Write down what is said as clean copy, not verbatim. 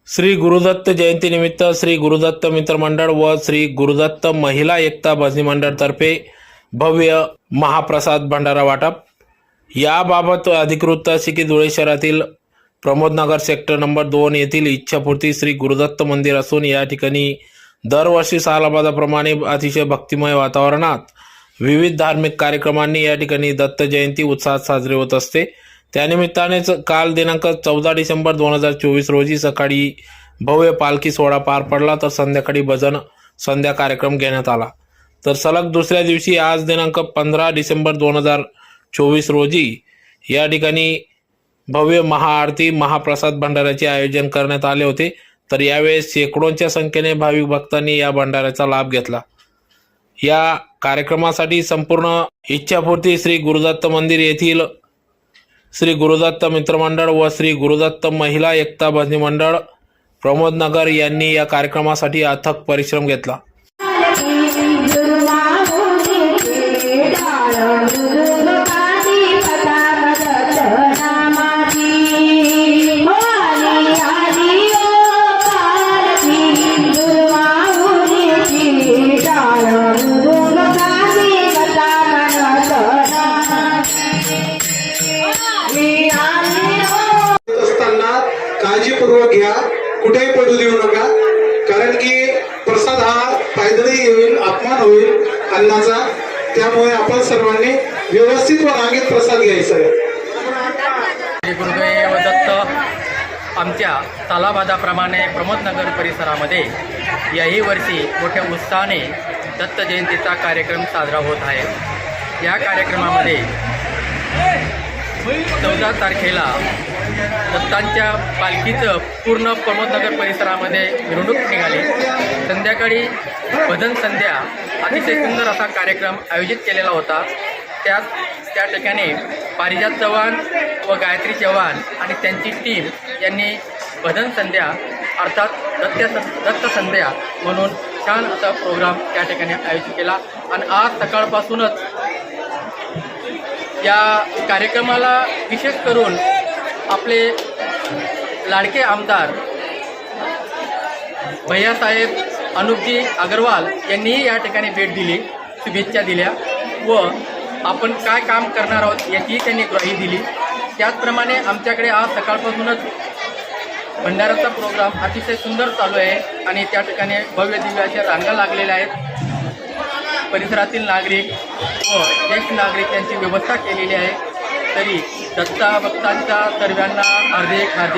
श्री गुरुदत्त जयंतीनिमित्त श्री गुरुदत्त मित्रमंडळ व श्री गुरुदत्त महिला एकता भजनी मंडळ तर्फे भव्य महाप्रसाद भंडारा वाटप। याबाबत अधिकृत अशी की धुळे शहरातील प्रमोदनगर सेक्टर नंबर 2 येथील इच्छापूर्ती श्री गुरुदत्त मंदिर असून या ठिकाणी दरवर्षी सालाबादाप्रमाणे अतिशय भक्तिमय वातावरणात विविध धार्मिक कार्यक्रमांनी या ठिकाणी दत्त जयंती उत्साहात साजरी होत असते। त्यानिमित्तानेच काल दिनांक 14 डिसेंबर 2024 रोजी सकाळी भव्य पालखी सोहळा पार पडला, तर संध्याकाळी भजन संध्या कार्यक्रम घेण्यात आला। तर सलग दुसऱ्या दिवशी आज दिनांक 15 डिसेंबर 2024 रोजी या ठिकाणी भव्य महाआरती महाप्रसाद भंडाऱ्याचे आयोजन करण्यात आले होते। तर यावेळेस शेकडोंच्या संख्येने भाविक भक्तांनी या भंडाऱ्याचा लाभ घेतला। या कार्यक्रमासाठी संपूर्ण इच्छापूर्ती श्री गुरुदत्त मंदिर येथील श्री गुरुदत्त मित्रमंडळ व श्री गुरुदत्त महिला एकता भजनी मंडळ प्रमोदनगर यांनी या कार्यक्रमासाठी अथक परिश्रम घेतला। काळजीपूर्वक घ्या, कुठेही पडू देऊ नका, कारण की प्रसाद हा पायदळी येईल, अपमान होईल अन्नाचा। त्यामुळे आपण सर्वांनी व्यवस्थित व रांगेत प्रसाद घ्यायचा आहे। गुरुदेव दत्त आमच्या सालाबादाप्रमाणे प्रमोदनगर परिसरामध्ये याही वर्षी मोठ्या उत्साहाने दत्त जयंतीचा कार्यक्रम साजरा होत आहे। या कार्यक्रमामध्ये 14 तारखेला दत्तांच्या पालखीचं पूर्ण प्रमोदनगर परिसरामध्ये मिरवणूक निघाली। संध्याकाळी भजन संध्या अतिशय सुंदर असा कार्यक्रम आयोजित केलेला होता। त्या ठिकाणी पारिजात चव्हाण व गायत्री चव्हाण आणि त्यांची टीम यांनी भजन संध्या अर्थात दत्त संध्या म्हणून छान असा प्रोग्राम त्या ठिकाणी आयोजित केला। आणि आज सकाळपासूनच या कार्यक्रमाला विशेष करून आपले लाडके आमदार भैयासाहेब अनुपजी अग्रवाल यांनीही या ठिकाणी भेट दिली, शुभेच्छा दिल्या व आपण काय काम करणार आहोत याचीही त्यांनी ग्वाही दिली। त्याचप्रमाणे आमच्याकडे आज सकाळपासूनच भंडाऱ्याचा प्रोग्राम अतिशय सुंदर चालू आहे आणि त्या ठिकाणी भव्य दिव्य अशा रांगा लागलेल्या आहेत। परिसरातील नागरिक व ज्येष्ठ नागरिक यांची व्यवस्था केलेली आहे। तरी दत्ता भक्तांच्या सर्वांना हार्दिक